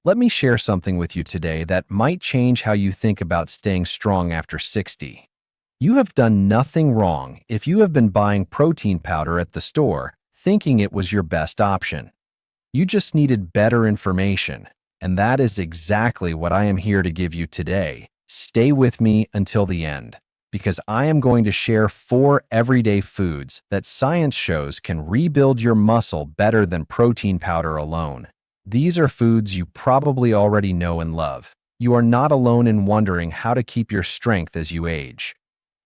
Let me share something with you today that might change how you think about staying strong after 60. You have done nothing wrong if you have been buying protein powder at the store, thinking it was your best option. You just needed better information, and that is exactly what I am here to give you today. Stay with me until the end, because I am going to share 4 everyday foods that science shows can rebuild your muscle better than protein powder alone. These are foods you probably already know and love. You are not alone in wondering how to keep your strength as you age.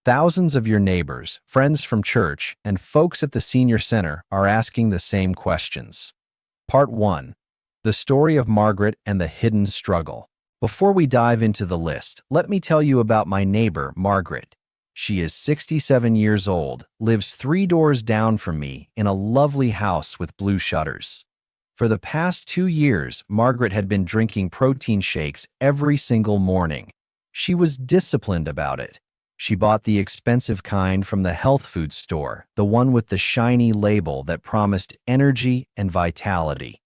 Thousands of your neighbors, friends from church, and folks at the senior center are asking the same questions. Part 1. The story of Margaret and the hidden struggle. Before we dive into the list, let me tell you about my neighbor, Margaret. She is 67 years old, lives 3 doors down from me in a lovely house with blue shutters. For the past 2 years, Margaret had been drinking protein shakes every single morning. She was disciplined about it. She bought the expensive kind from the health food store, the one with the shiny label that promised energy and vitality.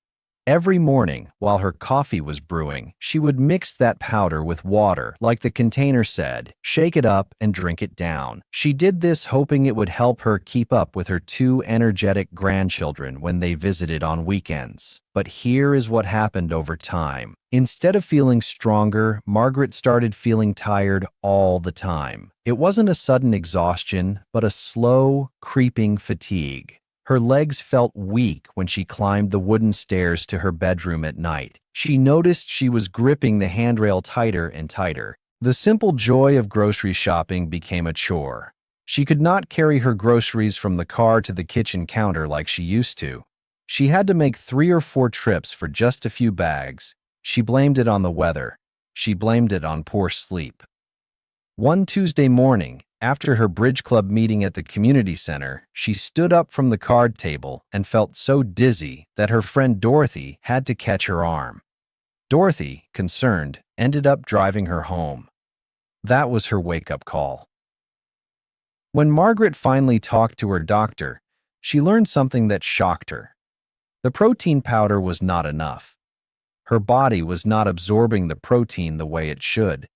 Every morning, while her coffee was brewing, she would mix that powder with water, like the container said, shake it up and drink it down. She did this hoping it would help her keep up with her 2 energetic grandchildren when they visited on weekends. But here is what happened over time. Instead of feeling stronger, Margaret started feeling tired all the time. It wasn't a sudden exhaustion, but a slow, creeping fatigue. Her legs felt weak when she climbed the wooden stairs to her bedroom at night. She noticed she was gripping the handrail tighter and tighter. The simple joy of grocery shopping became a chore. She could not carry her groceries from the car to the kitchen counter like she used to. She had to make 3 or 4 trips for just a few bags. She blamed it on the weather. She blamed it on poor sleep. One Tuesday morning, after her bridge club meeting at the community center, she stood up from the card table and felt so dizzy that her friend Dorothy had to catch her arm. Dorothy, concerned, ended up driving her home. That was her wake-up call. When Margaret finally talked to her doctor, she learned something that shocked her. The protein powder was not enough. Her body was not absorbing the protein the way it should.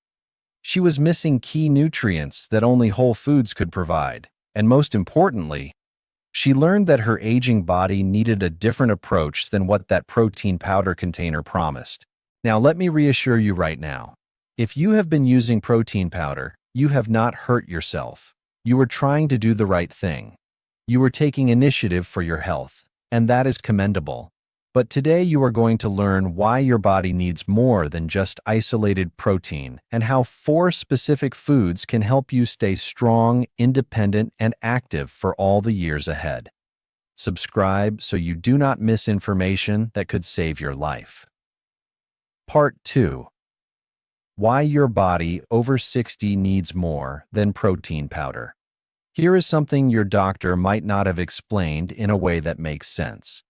She was missing key nutrients that only whole foods could provide, and most importantly, she learned that her aging body needed a different approach than what that protein powder container promised. Now, let me reassure you right now. If you have been using protein powder, you have not hurt yourself. You are trying to do the right thing. You are taking initiative for your health, and that is commendable. But today you are going to learn why your body needs more than just isolated protein and how 4 specific foods can help you stay strong, independent, and active for all the years ahead. Subscribe so you do not miss information that could save your life. Part 2. Why your body over 60 needs more than protein powder. Here is something your doctor might not have explained in a way that makes sense.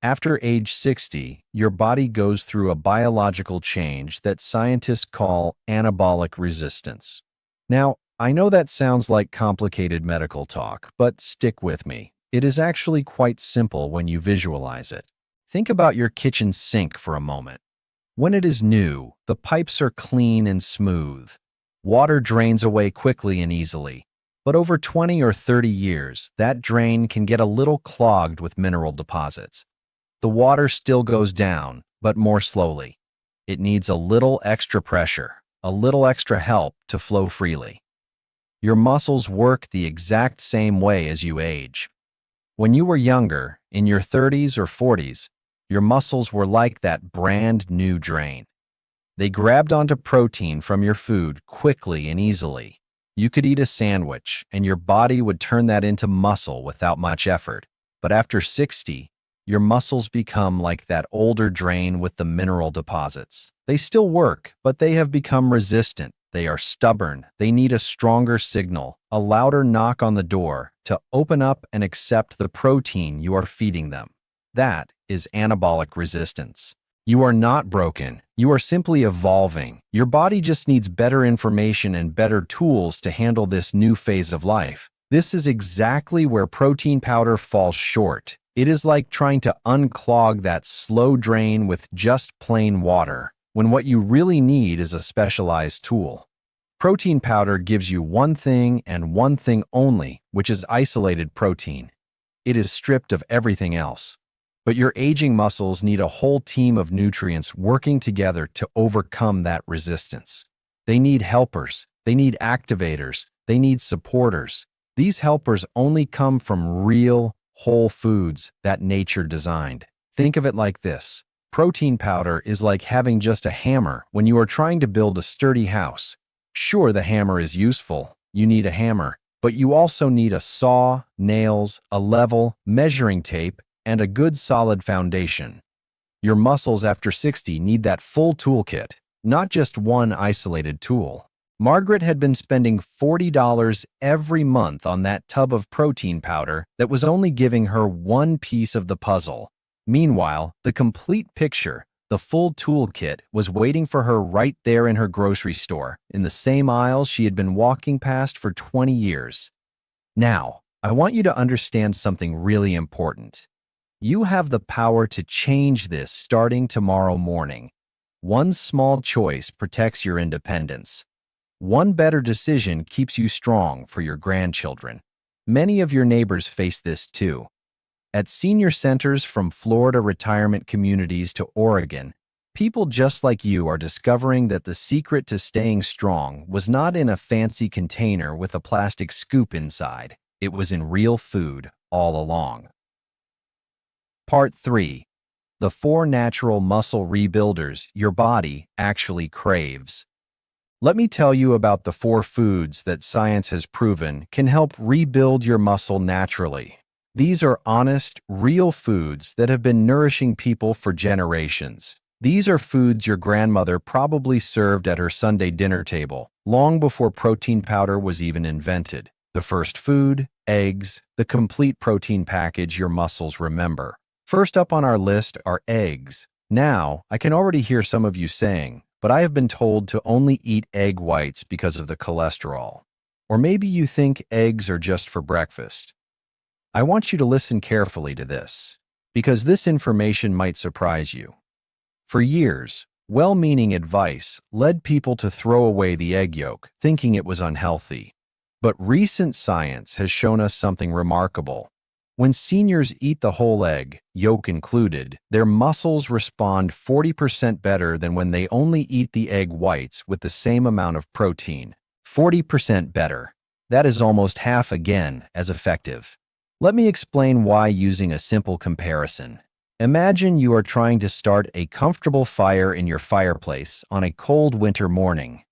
After age 60, your body goes through a biological change that scientists call anabolic resistance. Now, I know that sounds like complicated medical talk, but stick with me. It is actually quite simple when you visualize it. Think about your kitchen sink for a moment. When it is new, the pipes are clean and smooth. Water drains away quickly and easily. But over 20 or 30 years, that drain can get a little clogged with mineral deposits. The water still goes down, but more slowly. It needs a little extra pressure, a little extra help to flow freely. Your muscles work the exact same way as you age. When you were younger, in your 30s or 40s, your muscles were like that brand new drain. They grabbed onto protein from your food quickly and easily. You could eat a sandwich, and your body would turn that into muscle without much effort. But after 60, your muscles become like that older drain with the mineral deposits. They still work, but they have become resistant. They are stubborn. They need a stronger signal, a louder knock on the door to open up and accept the protein you are feeding them. That is anabolic resistance. You are not broken. You are simply evolving. Your body just needs better information and better tools to handle this new phase of life. This is exactly where protein powder falls short. It is like trying to unclog that slow drain with just plain water, when what you really need is a specialized tool. Protein powder gives you one thing and one thing only, which is isolated protein. It is stripped of everything else. But your aging muscles need a whole team of nutrients working together to overcome that resistance. They need helpers, they need activators, they need supporters. These helpers only come from real, whole foods that nature designed. Think of it like this. Protein powder is like having just a hammer when you are trying to build a sturdy house. Sure, the hammer is useful. You need a hammer. But you also need a saw, nails, a level, measuring tape, and a good solid foundation. Your muscles after 60 need that full toolkit, not just one isolated tool. Margaret had been spending $40 every month on that tub of protein powder that was only giving her one piece of the puzzle. Meanwhile, the complete picture, the full toolkit, was waiting for her right there in her grocery store, in the same aisles she had been walking past for 20 years. Now, I want you to understand something really important. You have the power to change this starting tomorrow morning. One small choice protects your independence. One better decision keeps you strong for your grandchildren. Many of your neighbors face this too. At senior centers from Florida retirement communities to Oregon, people just like you are discovering that the secret to staying strong was not in a fancy container with a plastic scoop inside. It was in real food all along. Part 3. The 4 natural muscle rebuilders your body actually craves. Let me tell you about the 4 foods that science has proven can help rebuild your muscle naturally. These are honest, real foods that have been nourishing people for generations. These are foods your grandmother probably served at her Sunday dinner table, long before protein powder was even invented. The first food, eggs, the complete protein package your muscles remember. First up on our list are eggs. Now, I can already hear some of you saying, but I have been told to only eat egg whites because of the cholesterol. Or maybe you think eggs are just for breakfast. I want you to listen carefully to this, because this information might surprise you. For years, well-meaning advice led people to throw away the egg yolk, thinking it was unhealthy. But recent science has shown us something remarkable. When seniors eat the whole egg, yolk included, their muscles respond 40% better than when they only eat the egg whites with the same amount of protein. 40% better. That is almost half again as effective. Let me explain why using a simple comparison. Imagine you are trying to start a comfortable fire in your fireplace on a cold winter morning.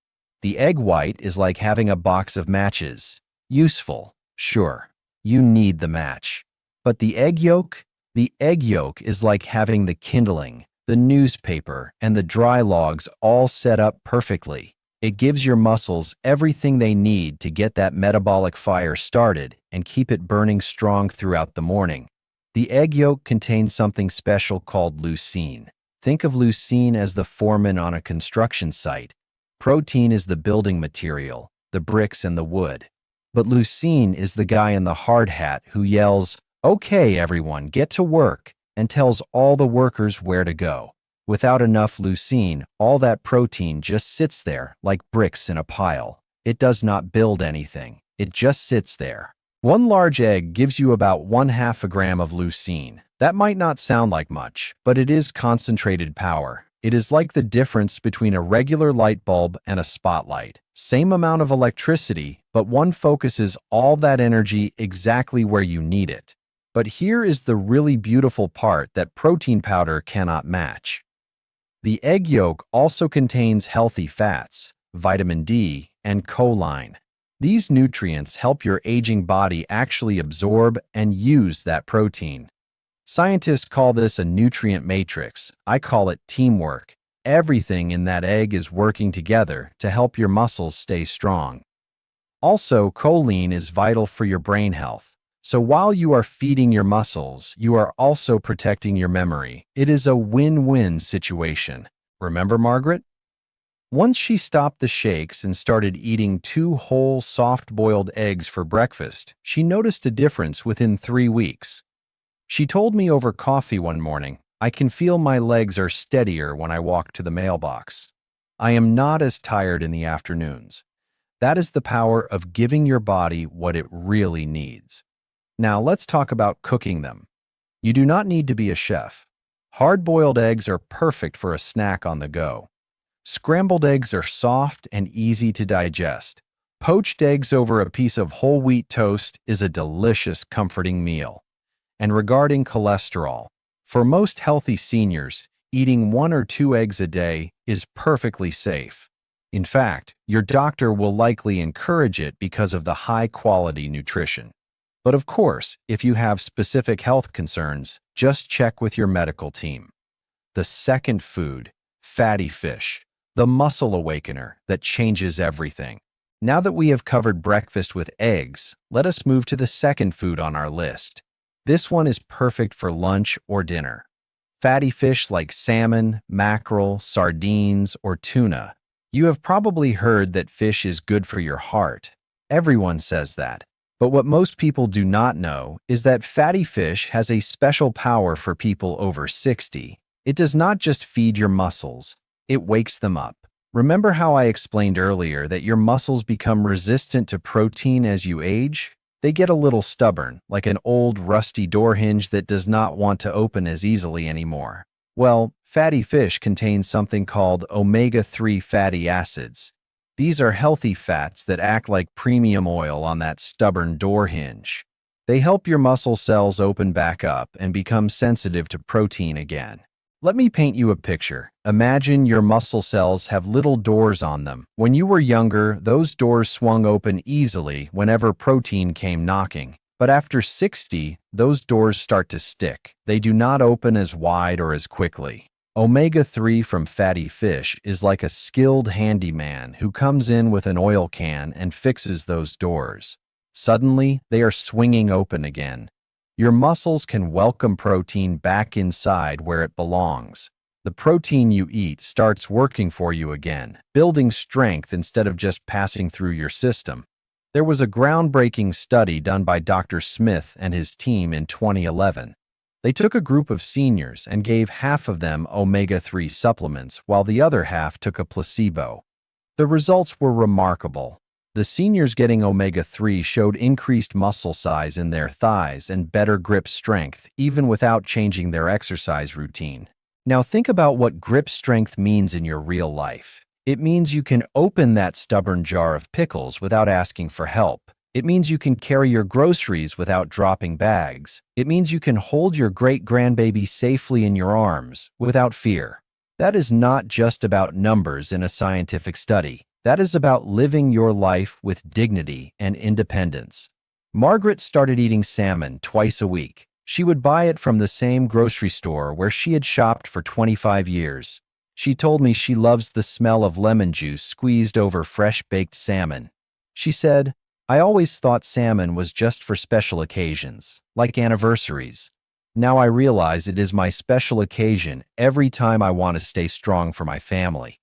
The egg white is like having a box of matches. Useful, sure. You need the match. But the egg yolk? The egg yolk is like having the kindling, the newspaper, and the dry logs all set up perfectly. It gives your muscles everything they need to get that metabolic fire started and keep it burning strong throughout the morning. The egg yolk contains something special called leucine. Think of leucine as the foreman on a construction site. Protein is the building material, the bricks and the wood. But leucine is the guy in the hard hat who yells, "Okay, everyone, get to work," and tells all the workers where to go. Without enough leucine, all that protein just sits there like bricks in a pile. It does not build anything. It just sits there. One large egg gives you about 1/2 gram of leucine. That might not sound like much, but it is concentrated power. It is like the difference between a regular light bulb and a spotlight. Same amount of electricity, but one focuses all that energy exactly where you need it. But here is the really beautiful part that protein powder cannot match. The egg yolk also contains healthy fats, vitamin D, and choline. These nutrients help your aging body actually absorb and use that protein. Scientists call this a nutrient matrix. I call it teamwork. Everything in that egg is working together to help your muscles stay strong. Also, choline is vital for your brain health. So while you are feeding your muscles, you are also protecting your memory. It is a win-win situation. Remember Margaret? Once she stopped the shakes and started eating 2 whole, soft-boiled eggs for breakfast, she noticed a difference within 3 weeks. She told me over coffee one morning, "I can feel my legs are steadier when I walk to the mailbox. I am not as tired in the afternoons." That is the power of giving your body what it really needs. Now let's talk about cooking them. You do not need to be a chef. Hard-boiled eggs are perfect for a snack on the go. Scrambled eggs are soft and easy to digest. Poached eggs over a piece of whole wheat toast is a delicious, comforting meal. And regarding cholesterol, for most healthy seniors, eating 1 or 2 eggs a day is perfectly safe. In fact, your doctor will likely encourage it because of the high-quality nutrition. But of course, if you have specific health concerns, just check with your medical team. The second food, fatty fish, the muscle awakener that changes everything. Now that we have covered breakfast with eggs, let us move to the second food on our list. This one is perfect for lunch or dinner. Fatty fish like salmon, mackerel, sardines, or tuna. You have probably heard that fish is good for your heart. Everyone says that. But what most people do not know is that fatty fish has a special power for people over 60. It does not just feed your muscles, it wakes them up. Remember how I explained earlier that your muscles become resistant to protein as you age? They get a little stubborn, like an old rusty door hinge that does not want to open as easily anymore. Well, fatty fish contains something called omega-3 fatty acids. These are healthy fats that act like premium oil on that stubborn door hinge. They help your muscle cells open back up and become sensitive to protein again. Let me paint you a picture. Imagine your muscle cells have little doors on them. When you were younger, those doors swung open easily whenever protein came knocking. But after 60, those doors start to stick. They do not open as wide or as quickly. Omega-3 from fatty fish is like a skilled handyman who comes in with an oil can and fixes those doors. Suddenly, they are swinging open again. Your muscles can welcome protein back inside where it belongs. The protein you eat starts working for you again, building strength instead of just passing through your system. There was a groundbreaking study done by Dr. Smith and his team in 2011. They took a group of seniors and gave half of them omega-3 supplements while the other half took a placebo. The results were remarkable. The seniors getting omega-3 showed increased muscle size in their thighs and better grip strength, even without changing their exercise routine. Now think about what grip strength means in your real life. It means you can open that stubborn jar of pickles without asking for help. It means you can carry your groceries without dropping bags. It means you can hold your great-grandbaby safely in your arms without fear. That is not just about numbers in a scientific study. That is about living your life with dignity and independence. Margaret started eating salmon twice a week. She would buy it from the same grocery store where she had shopped for 25 years. She told me she loves the smell of lemon juice squeezed over fresh baked salmon. She said, "I always thought salmon was just for special occasions, like anniversaries. Now I realize it is my special occasion every time I want to stay strong for my family."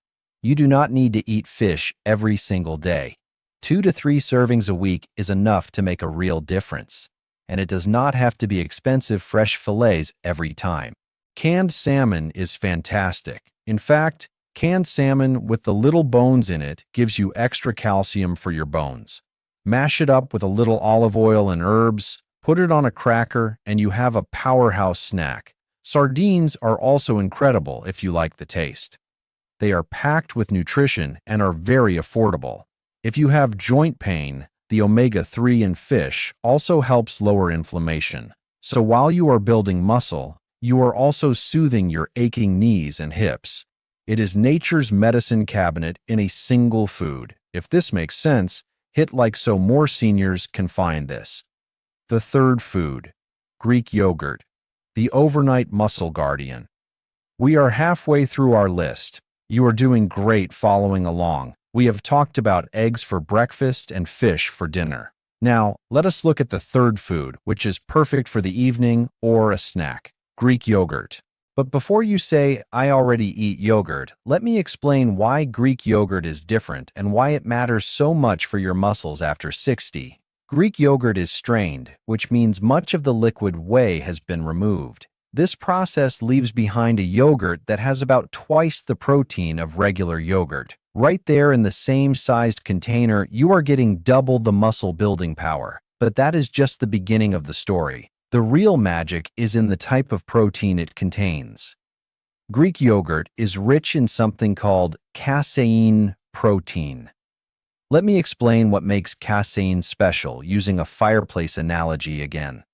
You do not need to eat fish every single day. 2 to 3 servings a week is enough to make a real difference. And it does not have to be expensive fresh fillets every time. Canned salmon is fantastic. In fact, canned salmon with the little bones in it gives you extra calcium for your bones. Mash it up with a little olive oil and herbs, put it on a cracker, and you have a powerhouse snack. Sardines are also incredible if you like the taste. They are packed with nutrition and are very affordable. If you have joint pain, the omega-3 in fish also helps lower inflammation. So while you are building muscle, you are also soothing your aching knees and hips. It is nature's medicine cabinet in a single food. If this makes sense, hit like so more seniors can find this. The third food, Greek yogurt, the overnight muscle guardian. We are halfway through our list. You are doing great following along. We have talked about eggs for breakfast and fish for dinner. Now, let us look at the third food, which is perfect for the evening or a snack, Greek yogurt. But before you say, "I already eat yogurt," let me explain why Greek yogurt is different and why it matters so much for your muscles after 60. Greek yogurt is strained, which means much of the liquid whey has been removed. This process leaves behind a yogurt that has about twice the protein of regular yogurt. Right there in the same sized container, you are getting double the muscle building power. But that is just the beginning of the story. The real magic is in the type of protein it contains. Greek yogurt is rich in something called casein protein. Let me explain what makes casein special using a fireplace analogy again.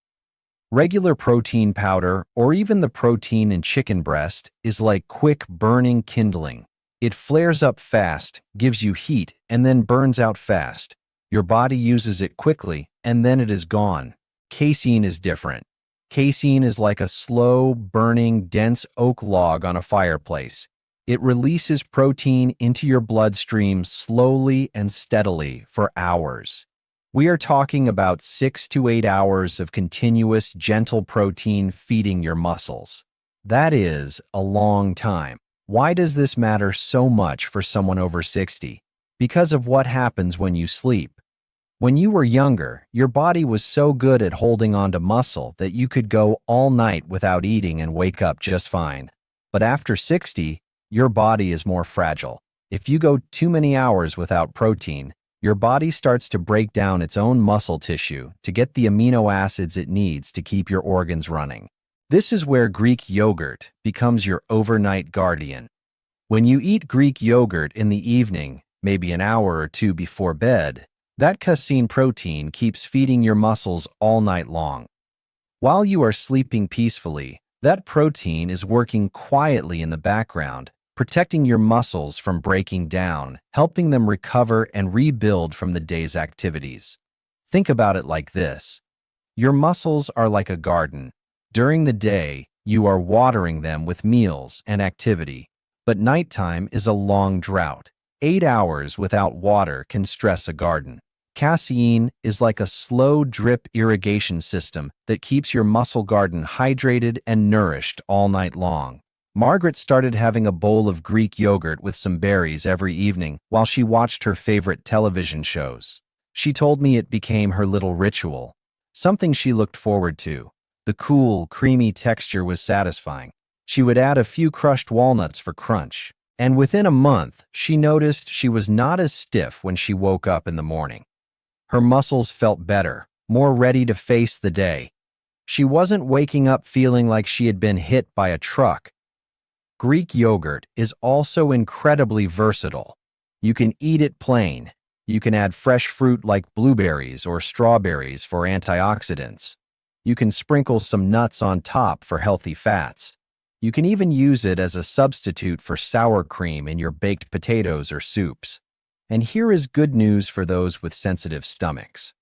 Regular protein powder, or even the protein in chicken breast, is like quick burning kindling. It flares up fast, gives you heat, and then burns out fast. Your body uses it quickly, and then it is gone. Casein is different. Casein is like a slow, burning, dense oak log on a fireplace. It releases protein into your bloodstream slowly and steadily for hours. We are talking about 6 to 8 hours of continuous, gentle protein feeding your muscles. That is a long time. Why does this matter so much for someone over 60? Because of what happens when you sleep. When you were younger, your body was so good at holding onto muscle that you could go all night without eating and wake up just fine. But after 60, your body is more fragile. If you go too many hours without protein, your body starts to break down its own muscle tissue to get the amino acids it needs to keep your organs running. This is where Greek yogurt becomes your overnight guardian. When you eat Greek yogurt in the evening, maybe an hour or two before bed, that casein protein keeps feeding your muscles all night long. While you are sleeping peacefully, that protein is working quietly in the background, protecting your muscles from breaking down, helping them recover and rebuild from the day's activities. Think about it like this. Your muscles are like a garden. During the day, you are watering them with meals and activity, but nighttime is a long drought. 8 hours without water can stress a garden. Casein is like a slow drip irrigation system that keeps your muscle garden hydrated and nourished all night long. Margaret started having a bowl of Greek yogurt with some berries every evening while she watched her favorite television shows. She told me it became her little ritual, something she looked forward to. The cool, creamy texture was satisfying. She would add a few crushed walnuts for crunch, and within a month, she noticed she was not as stiff when she woke up in the morning. Her muscles felt better, more ready to face the day. She wasn't waking up feeling like she had been hit by a truck. Greek yogurt is also incredibly versatile. You can eat it plain. You can add fresh fruit like blueberries or strawberries for antioxidants. You can sprinkle some nuts on top for healthy fats. You can even use it as a substitute for sour cream in your baked potatoes or soups. And here is good news for those with sensitive stomachs.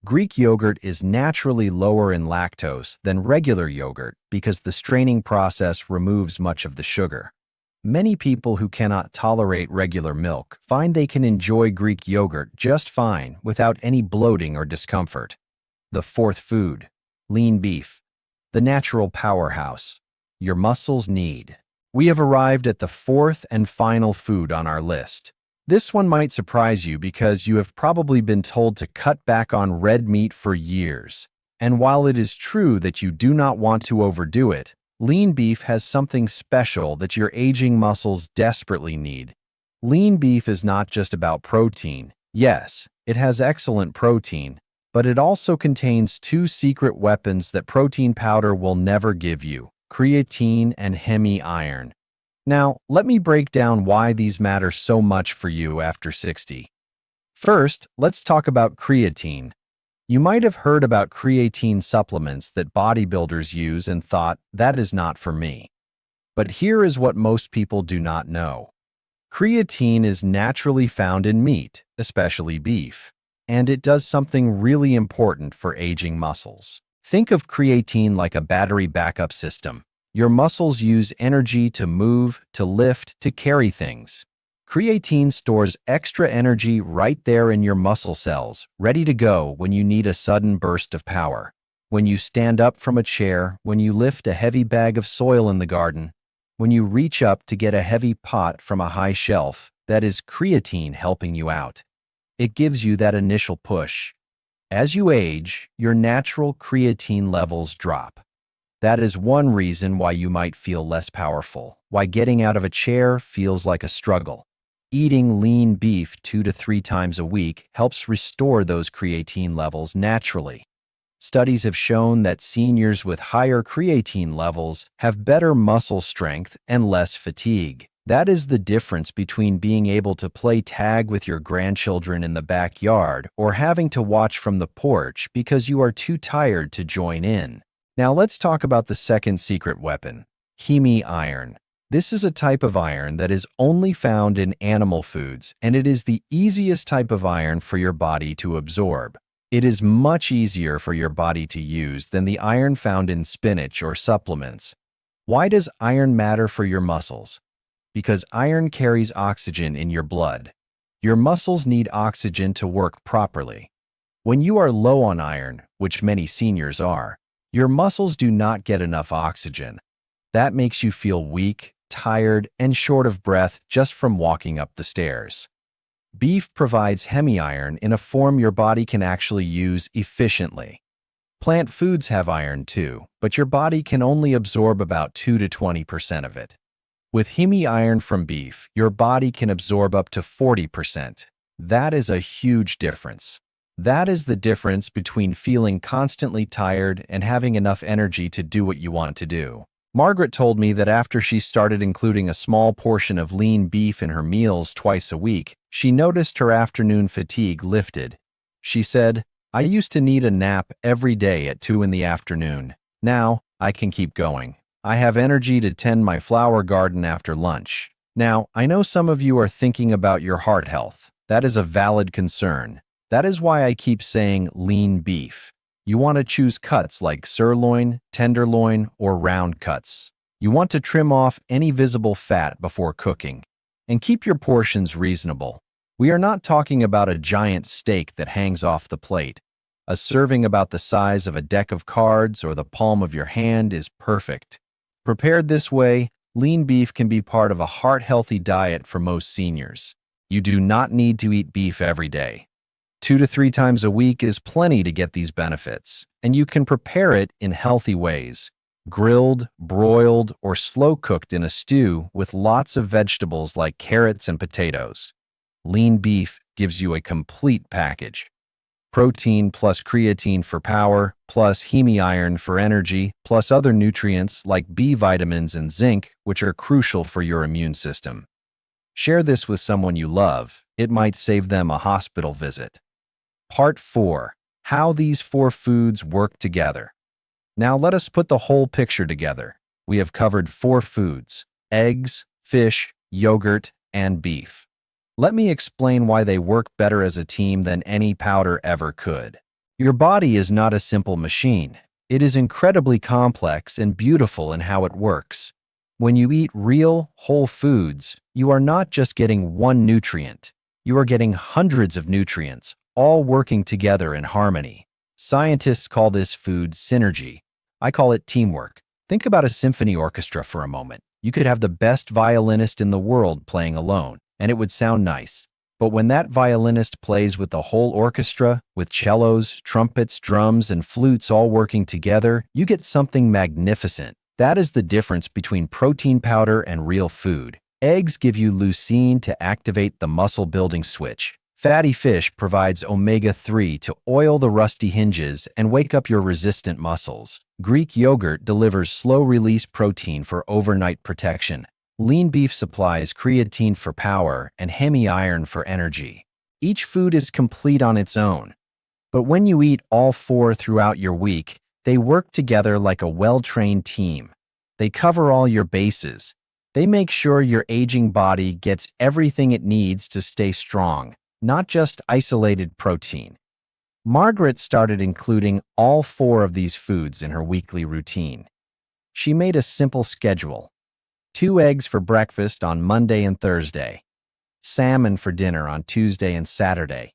Greek yogurt is naturally lower in lactose than regular yogurt because the straining process removes much of the sugar. Many people who cannot tolerate regular milk find they can enjoy Greek yogurt just fine without any bloating or discomfort. The fourth food, lean beef, the natural powerhouse your muscles need. We have arrived at the fourth and final food on our list. This one might surprise you because you have probably been told to cut back on red meat for years. And while it is true that you do not want to overdo it, lean beef has something special that your aging muscles desperately need. Lean beef is not just about protein. Yes, it has excellent protein, but it also contains two secret weapons that protein powder will never give you: creatine and hemi-iron. Now, let me break down why these matter so much for you after 60. First, let's talk about creatine. You might have heard about creatine supplements that bodybuilders use and thought, that is not for me. But here is what most people do not know. Creatine is naturally found in meat, especially beef, and it does something really important for aging muscles. Think of creatine like a battery backup system. Your muscles use energy to move, to lift, to carry things. Creatine stores extra energy right there in your muscle cells, ready to go when you need a sudden burst of power. When you stand up from a chair, when you lift a heavy bag of soil in the garden, when you reach up to get a heavy pot from a high shelf, that is creatine helping you out. It gives you that initial push. As you age, your natural creatine levels drop. That is one reason why you might feel less powerful, why getting out of a chair feels like a struggle. Eating lean beef 2 to 3 times a week helps restore those creatine levels naturally. Studies have shown that seniors with higher creatine levels have better muscle strength and less fatigue. That is the difference between being able to play tag with your grandchildren in the backyard or having to watch from the porch because you are too tired to join in. Now let's talk about the second secret weapon, heme iron. This is a type of iron that is only found in animal foods, and it is the easiest type of iron for your body to absorb. It is much easier for your body to use than the iron found in spinach or supplements. Why does iron matter for your muscles? Because iron carries oxygen in your blood. Your muscles need oxygen to work properly. When you are low on iron, which many seniors are, your muscles do not get enough oxygen. That makes you feel weak, tired, and short of breath just from walking up the stairs. Beef provides heme iron in a form your body can actually use efficiently. Plant foods have iron too, but your body can only absorb about 2 to 20% of it. With heme iron from beef, your body can absorb up to 40%. That is a huge difference. That is the difference between feeling constantly tired and having enough energy to do what you want to do. Margaret told me that after she started including a small portion of lean beef in her meals twice a week, she noticed her afternoon fatigue lifted. She said, "I used to need a nap every day at 2 in the afternoon. Now, I can keep going. I have energy to tend my flower garden after lunch." Now, I know some of you are thinking about your heart health. That is a valid concern. That is why I keep saying lean beef. You want to choose cuts like sirloin, tenderloin, or round cuts. You want to trim off any visible fat before cooking. And keep your portions reasonable. We are not talking about a giant steak that hangs off the plate. A serving about the size of a deck of cards or the palm of your hand is perfect. Prepared this way, lean beef can be part of a heart-healthy diet for most seniors. You do not need to eat beef every day. 2 to 3 times a week is plenty to get these benefits, and you can prepare it in healthy ways. Grilled, broiled, or slow-cooked in a stew with lots of vegetables like carrots and potatoes. Lean beef gives you a complete package. Protein plus creatine for power, plus heme iron for energy, plus other nutrients like B vitamins and zinc, which are crucial for your immune system. Share this with someone you love. It might save them a hospital visit. Part 4. How these 4 foods work together. Now let us put the whole picture together. We have covered 4 foods: eggs, fish, yogurt, and beef. Let me explain why they work better as a team than any powder ever could. Your body is not a simple machine. It is incredibly complex and beautiful in how it works. When you eat real, whole foods, you are not just getting one nutrient. You are getting hundreds of nutrients, all working together in harmony. Scientists call this food synergy. I call it teamwork. Think about a symphony orchestra for a moment. You could have the best violinist in the world playing alone, and it would sound nice. But when that violinist plays with the whole orchestra, with cellos, trumpets, drums, and flutes all working together, you get something magnificent. That is the difference between protein powder and real food. Eggs give you leucine to activate the muscle-building switch. Fatty fish provides omega-3 to oil the rusty hinges and wake up your resistant muscles. Greek yogurt delivers slow-release protein for overnight protection. Lean beef supplies creatine for power and heme iron for energy. Each food is complete on its own. But when you eat all 4 throughout your week, they work together like a well-trained team. They cover all your bases. They make sure your aging body gets everything it needs to stay strong, not just isolated protein. Margaret started including all 4 of these foods in her weekly routine. She made a simple schedule: 2 eggs for breakfast on Monday and Thursday, salmon for dinner on Tuesday and Saturday,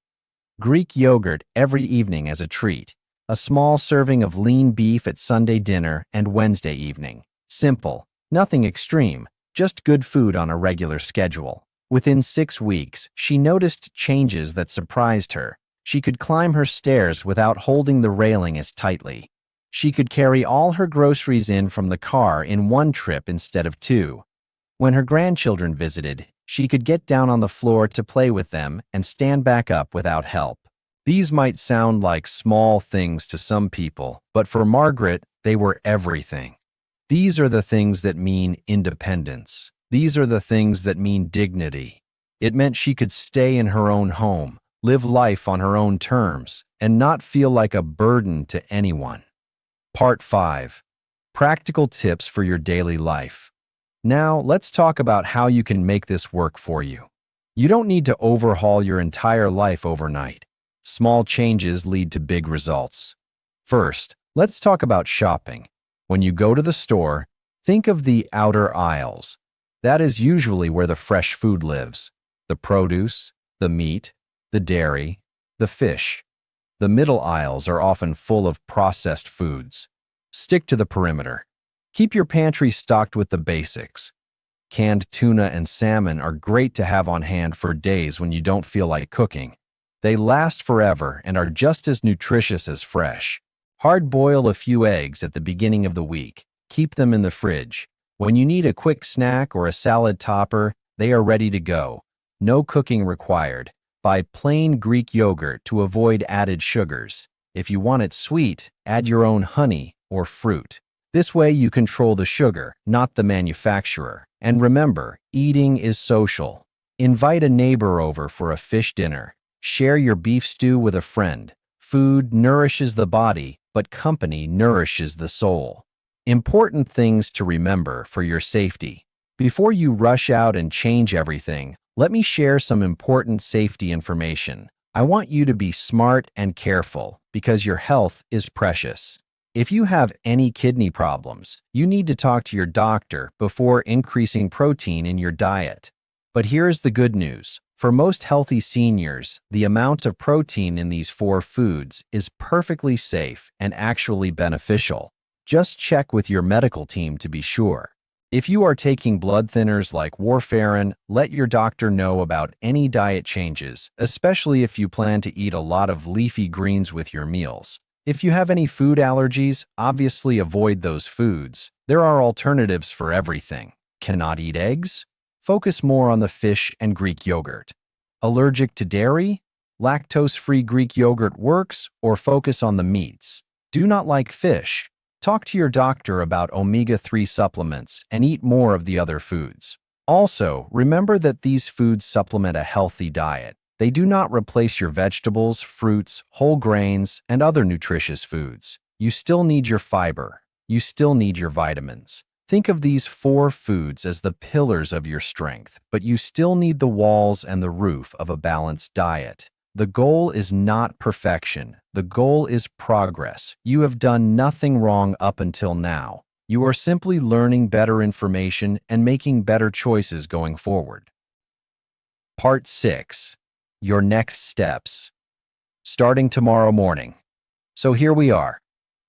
Greek yogurt every evening as a treat, a small serving of lean beef at Sunday dinner and Wednesday evening. Simple, nothing extreme, just good food on a regular schedule. Within 6 weeks, she noticed changes that surprised her. She could climb her stairs without holding the railing as tightly. She could carry all her groceries in from the car in one trip instead of two. When her grandchildren visited, she could get down on the floor to play with them and stand back up without help. These might sound like small things to some people, but for Margaret, they were everything. These are the things that mean independence. These are the things that mean dignity. It meant she could stay in her own home, live life on her own terms, and not feel like a burden to anyone. Part 5. Practical tips for your daily life. Now, let's talk about how you can make this work for you. You don't need to overhaul your entire life overnight. Small changes lead to big results. First, let's talk about shopping. When you go to the store, think of the outer aisles. That is usually where the fresh food lives. The produce, the meat, the dairy, the fish. The middle aisles are often full of processed foods. Stick to the perimeter. Keep your pantry stocked with the basics. Canned tuna and salmon are great to have on hand for days when you don't feel like cooking. They last forever and are just as nutritious as fresh. Hard-boil a few eggs at the beginning of the week. Keep them in the fridge. When you need a quick snack or a salad topper, they are ready to go. No cooking required. Buy plain Greek yogurt to avoid added sugars. If you want it sweet, add your own honey or fruit. This way you control the sugar, not the manufacturer. And remember, eating is social. Invite a neighbor over for a fish dinner. Share your beef stew with a friend. Food nourishes the body, but company nourishes the soul. Important things to remember for your safety. Before you rush out and change everything, let me share some important safety information. I want you to be smart and careful because your health is precious. If you have any kidney problems, you need to talk to your doctor before increasing protein in your diet. But here's the good news. For most healthy seniors, the amount of protein in these 4 foods is perfectly safe and actually beneficial. Just check with your medical team to be sure. If you are taking blood thinners like warfarin, let your doctor know about any diet changes, especially if you plan to eat a lot of leafy greens with your meals. If you have any food allergies, obviously avoid those foods. There are alternatives for everything. Cannot eat eggs? Focus more on the fish and Greek yogurt. Allergic to dairy? Lactose-free Greek yogurt works, or focus on the meats. Do not like fish? Talk to your doctor about omega-3 supplements and eat more of the other foods. Also, remember that these foods supplement a healthy diet. They do not replace your vegetables, fruits, whole grains, and other nutritious foods. You still need your fiber. You still need your vitamins. Think of these 4 foods as the pillars of your strength, but you still need the walls and the roof of a balanced diet. The goal is not perfection. The goal is progress. You have done nothing wrong up until now. You are simply learning better information and making better choices going forward. Part 6. Your next steps. Starting tomorrow morning. So here we are.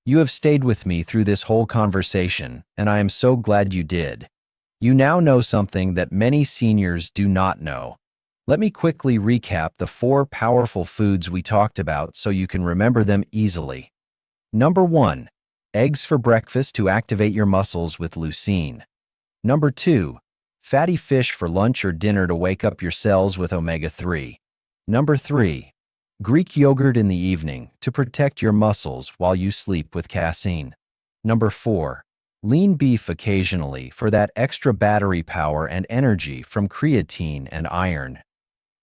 You have stayed with me through this whole conversation, and I am so glad you did. You now know something that many seniors do not know. Let me quickly recap the 4 powerful foods we talked about so you can remember them easily. Number 1. Eggs for breakfast to activate your muscles with leucine. Number 2. Fatty fish for lunch or dinner to wake up your cells with omega-3. Number 3. Greek yogurt in the evening to protect your muscles while you sleep with casein. Number 4. Lean beef occasionally for that extra battery power and energy from creatine and iron.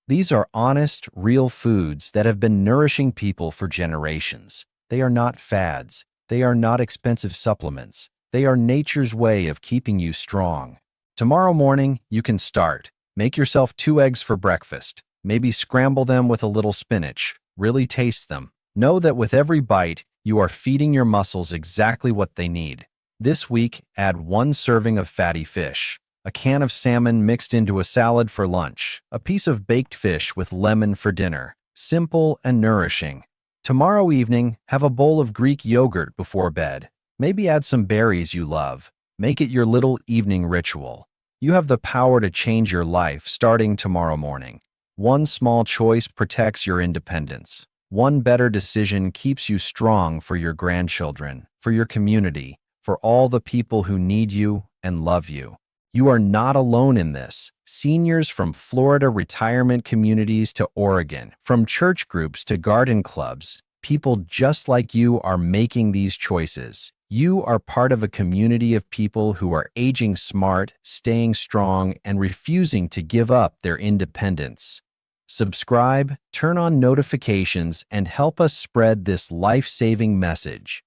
These are honest, real foods that have been nourishing people for generations. They are not fads. They are not expensive supplements. They are nature's way of keeping you strong. Tomorrow morning, you can start. Make yourself 2 eggs for breakfast. Maybe scramble them with a little spinach. Really taste them. Know that with every bite, you are feeding your muscles exactly what they need. This week, add 1 serving of fatty fish, a can of salmon mixed into a salad for lunch, a piece of baked fish with lemon for dinner. Simple and nourishing. Tomorrow evening, have a bowl of Greek yogurt before bed. Maybe add some berries you love. Make it your little evening ritual. You have the power to change your life starting tomorrow morning. One small choice protects your independence. One better decision keeps you strong for your grandchildren, for your community, for all the people who need you and love you. You are not alone in this. Seniors from Florida retirement communities to Oregon, from church groups to garden clubs, people just like you are making these choices. You are part of a community of people who are aging smart, staying strong, and refusing to give up their independence. Subscribe, turn on notifications, and help us spread this life-saving message.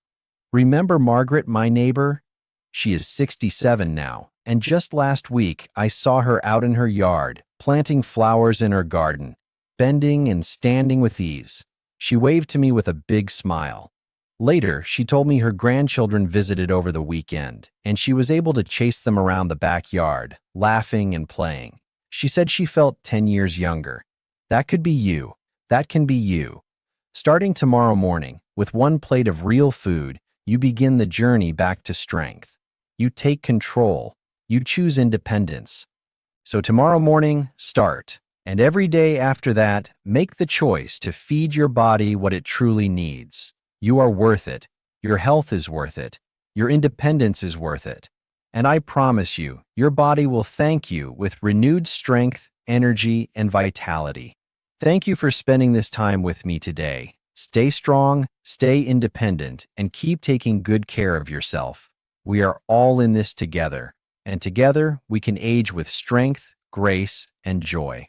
Remember Margaret, my neighbor? She is 67 now, and just last week I saw her out in her yard, planting flowers in her garden, bending and standing with ease. She waved to me with a big smile. Later, she told me her grandchildren visited over the weekend, and she was able to chase them around the backyard, laughing and playing. She said she felt 10 years younger. That could be you. That can be you. Starting tomorrow morning, with one plate of real food, you begin the journey back to strength. You take control. You choose independence. So tomorrow morning, start. And every day after that, make the choice to feed your body what it truly needs. You are worth it. Your health is worth it. Your independence is worth it. And I promise you, your body will thank you with renewed strength, energy, and vitality. Thank you for spending this time with me today. Stay strong, stay independent, and keep taking good care of yourself. We are all in this together, and together we can age with strength, grace, and joy.